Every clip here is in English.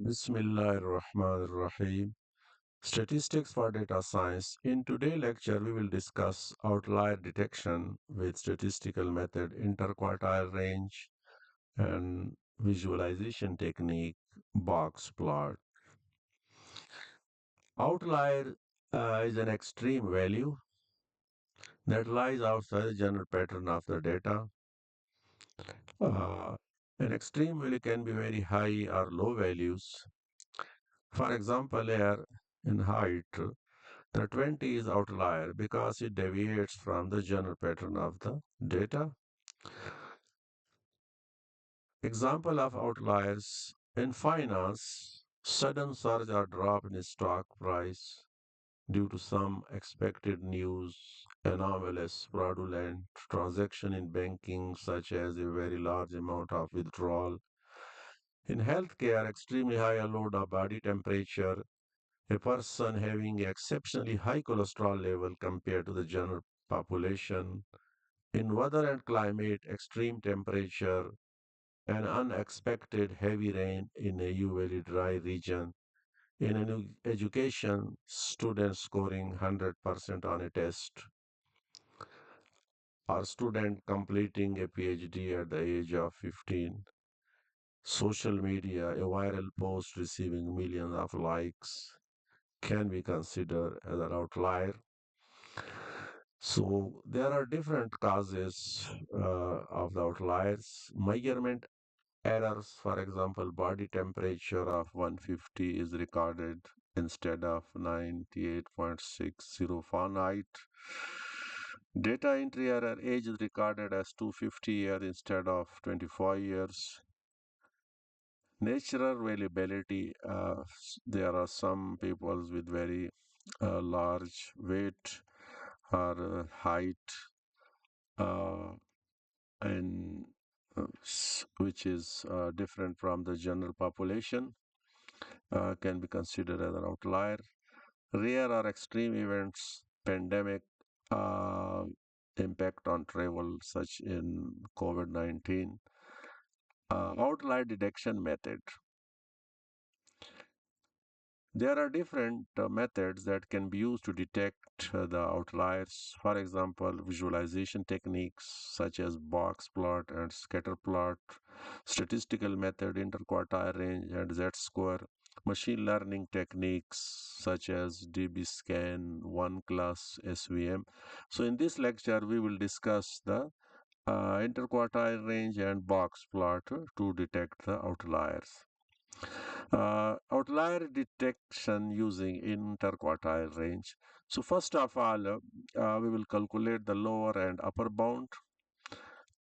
Bismillahirrahmanirrahim. Statistics for data science. In today's lecture, we will discuss outlier detection with statistical method, interquartile range, and visualization technique, box plot. Outlier is an extreme value that lies outside the general pattern of the data. Uh, an extreme value can be very high or low values. For example, here in height, the 20 is outlier because it deviates from the general pattern of the data. Example of outliers in finance, sudden surge or drop in stock price due to some expected news, anomalous fraudulent transaction in banking such as a very large amount of withdrawal. In healthcare, extremely high or low body temperature, a person having exceptionally high cholesterol level compared to the general population. In weather and climate, extreme temperature, and unexpected heavy rain in a usually dry region. In education, students scoring 100% on a test, or student completing a PhD at the age of 15. Social media, a viral post receiving millions of likes, can be considered as an outlier. So there are different causes of the outliers. Measurement errors, for example, body temperature of 150 is recorded instead of 98.60 Fahrenheit. Data entry error, age is recorded as 250 years instead of 24 years. Natural variability, there are some people with very large weight or height uh, and which is different from the general population, can be considered as an outlier. Rare or extreme events, pandemic, uh, impact on travel, such in COVID-19. Outlier detection method. There are different methods that can be used to detect the outliers. For example, visualization techniques such as box plot and scatter plot, statistical method, interquartile range, and z-score, machine learning techniques such as dbScan, one class SVM. So in this lecture, we will discuss the interquartile range and box plot to detect the outliers. Outlier detection using interquartile range. So first of all, we will calculate the lower and upper bound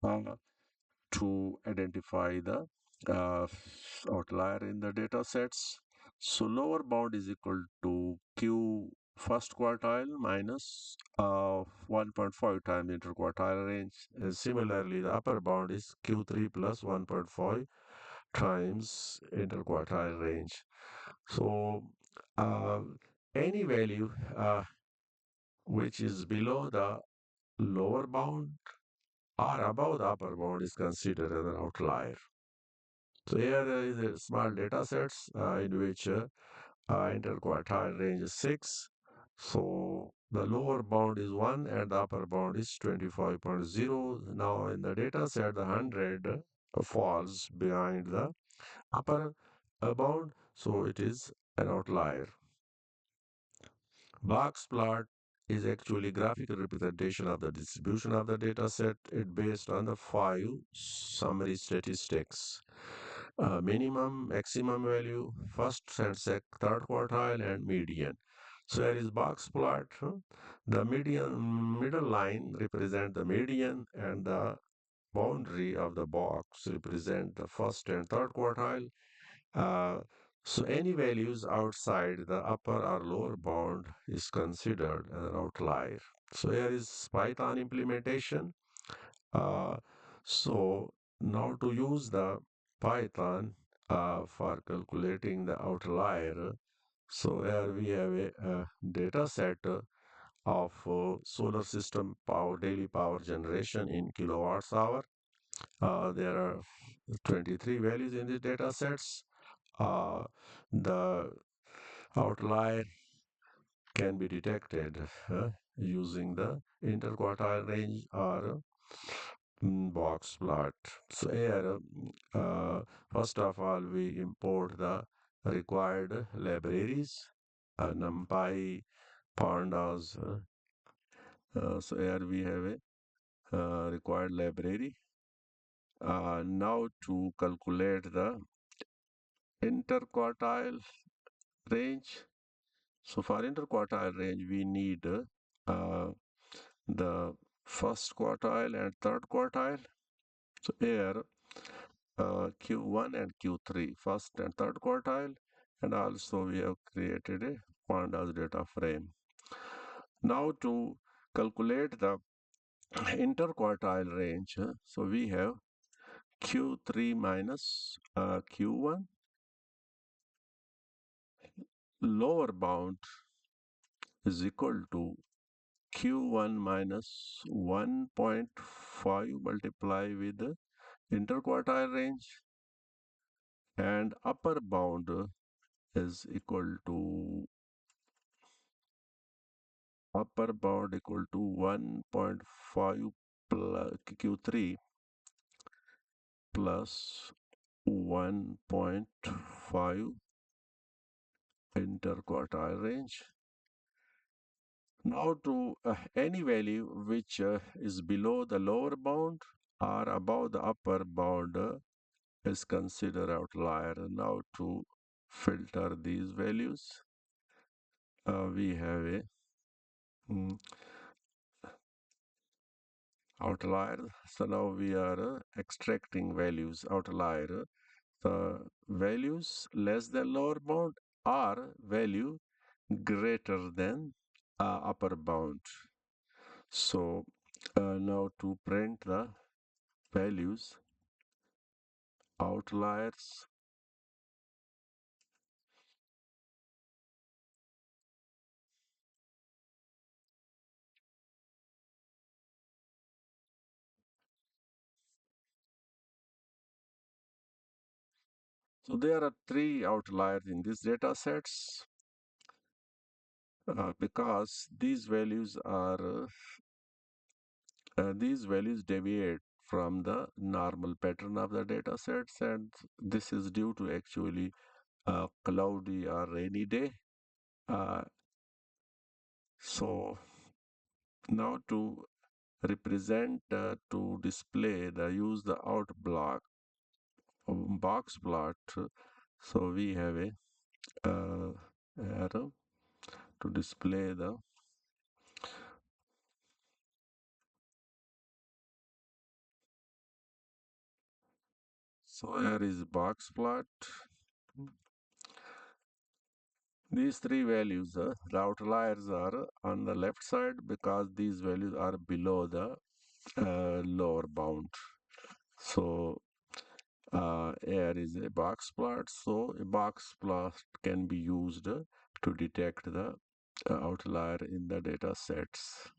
uh, to identify the uh, outlier in the data sets. So lower bound is equal to Q first quartile minus 1.5 times interquartile range. And similarly, the upper bound is Q3 plus 1.5 times interquartile range. So uh, any value which is below the lower bound or above the upper bound is considered as an outlier. So here there is a small data sets in which interquartile range is 6. So the lower bound is 1 and the upper bound is 25.0. Now in the data set, the 100 falls behind the upper bound. So it is an outlier. Box plot is actually graphical representation of the distribution of the data set. It based on the 5 summary statistics. Minimum, maximum value, first and third quartile, and median. So here is box plot. The middle line represent the median, and the boundary of the box represent the first and third quartile. Uh, so any values outside the upper or lower bound is considered an outlier. So here is Python implementation. Uh, so now to use the Python for calculating the outlier. So here we have a data set of solar system power, daily power generation in kilowatts hour. There are 23 values in the data sets. uh, the outlier can be detected using the interquartile range or box plot. So here, first of all, we import the required libraries, NumPy, Pandas. So here we have a required library. Now to calculate the interquartile range. So for interquartile range, we need the first quartile and third quartile. So here Q1 and Q3, first and third quartile, and also we have created a pandas data frame. Now to calculate the interquartile range, so we have Q3 minus Q1, lower bound is equal to Q1 minus 1.5 multiply with the interquartile range, and upper bound is equal to upper bound equal to 1.5 plus Q3 plus 1.5 interquartile range. Now to any value which is below the lower bound or above the upper bound is considered outlier. Now to filter these values, we have a mm, outlier. So now we are extracting values outlier. The values less than lower bound are value greater than upper bound. So now to print the values outliers. So there are three outliers in these data sets because these values deviate from the normal pattern of the data sets, and this is due to actually a cloudy or rainy day. Uh, so now to represent to display the use the out block box plot. So we have a arrow to display the. So here is box plot. These three values, the outliers are on the left side because these values are below the lower bound. So here is a box plot. So a box plot can be used to detect the outlier in the data sets.